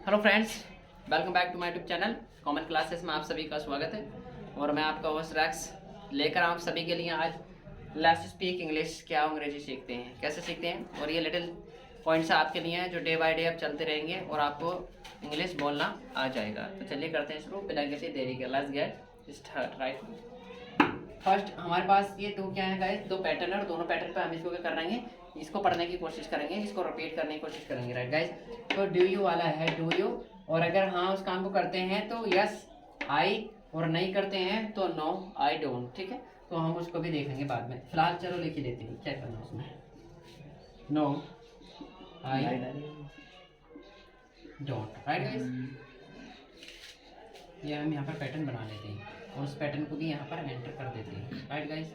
Hello friends, welcome back to my YouTube channel common classes में आप सभी का स्वागत है। और मैं आपका होस्ट रैक्स लेकर आप सभी के लिए आज लेट्स स्पीक इंग्लिश, क्या अंग्रेजी सीखते हैं, कैसे सीखते हैं। और ये लिटिल पॉइंट्स आपके लिए हैं जो डे बाय डे अब चलते रहेंगे और आपको इंग्लिश बोलना आ जाएगा। तो चलिए करते हैं शुरू बिना किसी देरी के। Let's get start. Right, first हमारे पास ये दो क्या है गाइस, दो पैटर्न है और दोनों पैटर्न पे हम इसको क्या कर रहे हैं, इसको पढ़ने की कोशिश करेंगे, इसको रिपीट करने की कोशिश करेंगे। राइट गाइस, तो डू यू वाला है डू यू, और अगर हाँ उस काम को करते हैं तो यस आई, और नहीं करते हैं तो नो आई डोंट। ठीक है, तो हम उसको भी देखेंगे बाद में। फिलहाल चलो लिख ही देते हैं क्या करना उसमें। No I don't. Right guys, ये हम यहाँ पर पैटर्न बना लेते हैं और उस पैटर्न को भी यहाँ पर एंटर कर देते हैं। राइट गाइस,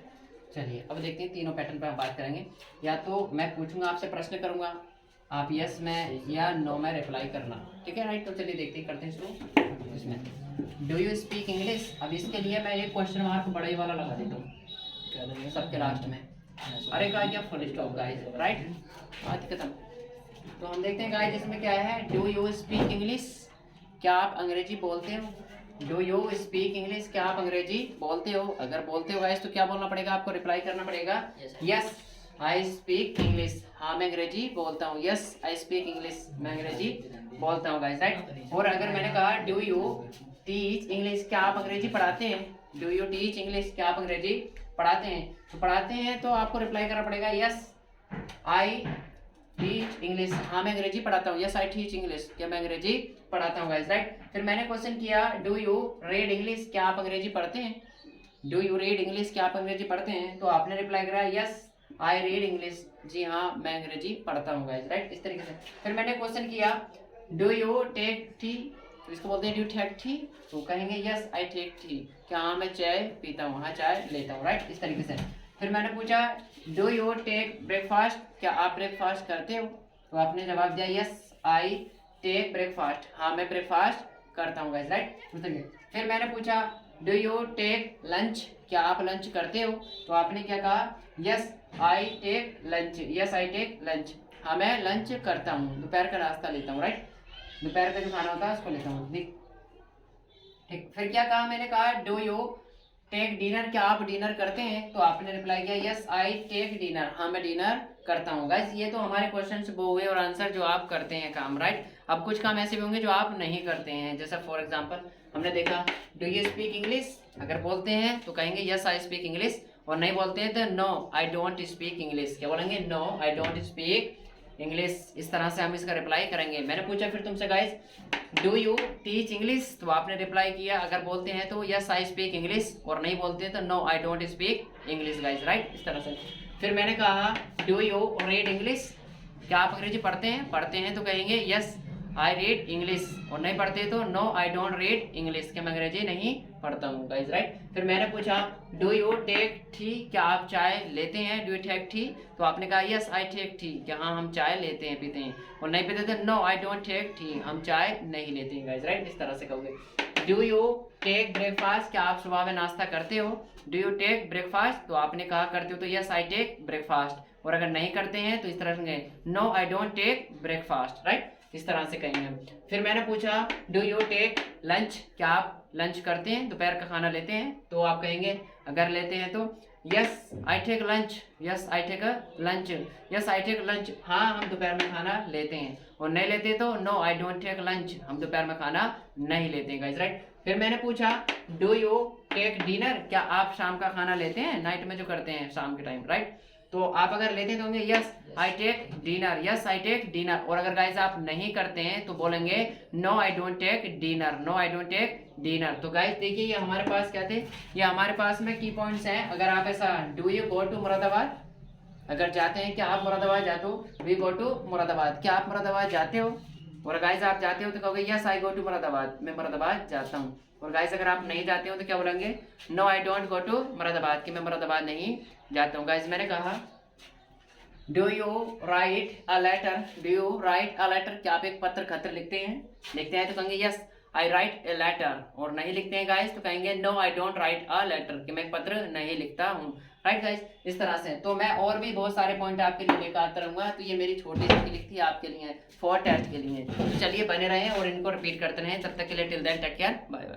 चलिए अब देखते हैं तीनों पैटर्न पर हम बात करेंगे। या तो मैं पूछूंगा आपसे, प्रश्न करूंगा, आप यस में या नो में रिप्लाई करना। ठीक है राइट, तो चलिए देखते हैं, करते हैं शुरू। इसमें डू यू स्पीक इंग्लिश, अब इसके लिए मैं एक क्वेश्चन मार्क बड़ा ही वाला लगा देता हूँ सबके लास्ट में। अरे गाइस या फुल स्टॉप गाइस। राइट, बात खत्म। तो हम देखते हैं गाइस इसमें क्या है। डू यू स्पीक इंग्लिश, क्या आप अंग्रेजी बोलते हो। डू यू स्पीक इंग्लिश, क्या आप अंग्रेजी बोलते हो। अगर बोलते हो गाइस तो क्या बोलना पड़ेगा आपको, रिप्लाई करना पड़ेगा यस आई स्पीक इंग्लिश, हाँ मैं अंग्रेजी बोलता हूँ। यस आई स्पीक इंग्लिश, मैं अंग्रेजी बोलता हूँ गाइस। राइट, और अगर मैंने कहा डू यू टीच इंग्लिश, क्या आप अंग्रेजी पढ़ाते हैं। डू यू टीच इंग्लिश, क्या आप अंग्रेजी पढ़ाते हैं। तो पढ़ाते हैं तो आपको रिप्लाई करना पड़ेगा यस आई टीच इंग्लिश, हाँ मैं अंग्रेजी पढ़ाता हूँ। यस आई टीच इंग्लिश, क्या मैं अंग्रेजी पढ़ाता हूँ गाइस। राइट, फिर मैंने क्वेश्चन किया डू यू रीड इंग्लिश, क्या आप अंग्रेजी पढ़ते हैं। डू यू रीड इंग्लिश, क्या आप अंग्रेजी पढ़ते हैं। तो आपने रिप्लाई करा यस आई रीड इंग्लिश, जी हाँ मैं अंग्रेजी पढ़ता हूँ गाइस। राइट, इस तरीके से। फिर मैंने क्वेश्चन किया डू यू टेक टी, तो इसको बोलते हैं डू टेक टी, तो कहेंगे यस आई टेक टी, क्या हाँ मैं चाय पीता हूँ, हाँ चाय लेता हूँ। राइट, इस तरीके से। फिर मैंने पूछा डू यू टेक ब्रेकफास्ट, क्या आप ब्रेकफास्ट करते हो। तो आपने जवाब दिया यस आई टेक ब्रेकफास्ट, हाँ मैं ब्रेकफास्ट करता हूँ गाइस। राइट, फिर मैंने पूछा डू यू टेक लंच, क्या आप लंच करते हो। तो आपने क्या कहा yes I take lunch, yes I take lunch, हाँ मैं लंच करता हूँ, दोपहर का नाश्ता लेता हूँ। राइट, दोपहर का जो खाना होता है उसको लेता हूँ। ठीक, फिर क्या कहा, मैंने कहा डू यू टेक डिनर, क्या आप डिनर करते हैं। तो आपने रिप्लाई किया यस आई टेक डिनर, हाँ मैं डिनर करता हूँ गाइस। ये तो हमारे क्वेश्चंस वो हुए और आंसर जो आप करते हैं काम। राइट, अब कुछ काम ऐसे भी होंगे जो आप नहीं करते हैं, जैसा फॉर एग्जांपल हमने देखा डू यू स्पीक इंग्लिश, अगर बोलते हैं तो कहेंगे यस आई स्पीक इंग्लिश, और नहीं बोलते हैं तो no I don't speak English, क्या बोलेंगे no I don't speak English. इस तरह से हम इसका रिप्लाई करेंगे। मैंने पूछा फिर तुमसे guys do you teach English, तो आपने रिप्लाई किया अगर बोलते हैं तो यस आई स्पीक इंग्लिश, और नहीं बोलते हैं तो no I don't speak English guys. Right, इस तरह से। फिर मैंने कहा डू यू रीड इंग्लिश, क्या आप अंग्रेजी पढ़ते हैं। पढ़ते हैं तो कहेंगे यस आई रीड इंग्लिश, और नहीं पढ़ते तो no I don't read English, क्या मैं अंग्रेजी नहीं पढ़ता हूँ गाइस। राइट, फिर मैंने पूछा डू यू टेक टी, क्या आप चाय लेते हैं। डू यू टेक टी, तो आपने कहा यस आई टेक टी, क्या हाँ हम चाय लेते हैं पीते हैं, और नहीं पीते तो no I don't take tea, हम चाय नहीं लेते हैं गाइस। राइट, इस तरह से कहोगे। डू यू टेक ब्रेकफास्ट, क्या आप सुबह में नाश्ता करते हो। डू यू टेक ब्रेकफास्ट, तो आपने कहा करते हो तो यस आई टेक ब्रेकफास्ट, और अगर नहीं करते हैं तो इस तरह से no I don't take breakfast. Right, इस तरह से कहेंगे हम। फिर मैंने पूछा डू यू टेक लंच, क्या आप लंच करते हैं, दोपहर का खाना लेते हैं। तो आप कहेंगे अगर लेते हैं तो yes I take lunch, yes I take lunch, yes I take lunch, हाँ हम दोपहर में खाना लेते हैं, और नहीं लेते तो no I don't take lunch, हम दोपहर में खाना नहीं लेते हैं गाइस। राइट, फिर मैंने पूछा डू यू टेक डिनर, क्या आप शाम का खाना लेते हैं, नाइट में जो करते हैं शाम के टाइम। राइट, तो आप अगर लेते हैं तो होंगे yes I take dinner, yes I take dinner, और अगर गाइस आप नहीं करते हैं तो बोलेंगे no I don't take dinner, no I don't take dinner. तो गाइस देखिए ये हमारे पास क्या थे, ये हमारे पास में की पॉइंट्स हैं। अगर आप ऐसा do you go to Moradabad, अगर जाते हैं, क्या आप मुरादाबाद जाते हो, वी गो टू मुरादाबाद, क्या आप मुरादाबाद जाते हो। और गाइस आप जाते हो तो कहोगे yes I go to Moradabad, मैं मुरादाबाद जाता हूँ। और गाइस अगर आप नहीं जाते हो तो क्या बोलेंगे no I don't go to Moradabad, कि मैं मुरादाबाद नहीं जाता हूँ। गाइस मैंने कहा do you write a letter, do you write a letter, क्या आप एक पत्र खत्र लिखते हैं। तो कहेंगे yes I write a letter, और नहीं लिखते हैं गाइस तो कहेंगे no I don't write a letter, कि मैं पत्र नहीं लिखता हूँ। राइट गाइस, इस तरह से। तो मैं और भी बहुत सारे पॉइंट आपके लिए लेकर आता रहूँगा। तो ये मेरी छोटी सी क्लिक थी आपके लिए, फॉर टेस्ट के लिए। तो चलिए बने रहें और इनको रिपीट करते रहें। तब तक के लिए till then take care, bye bye.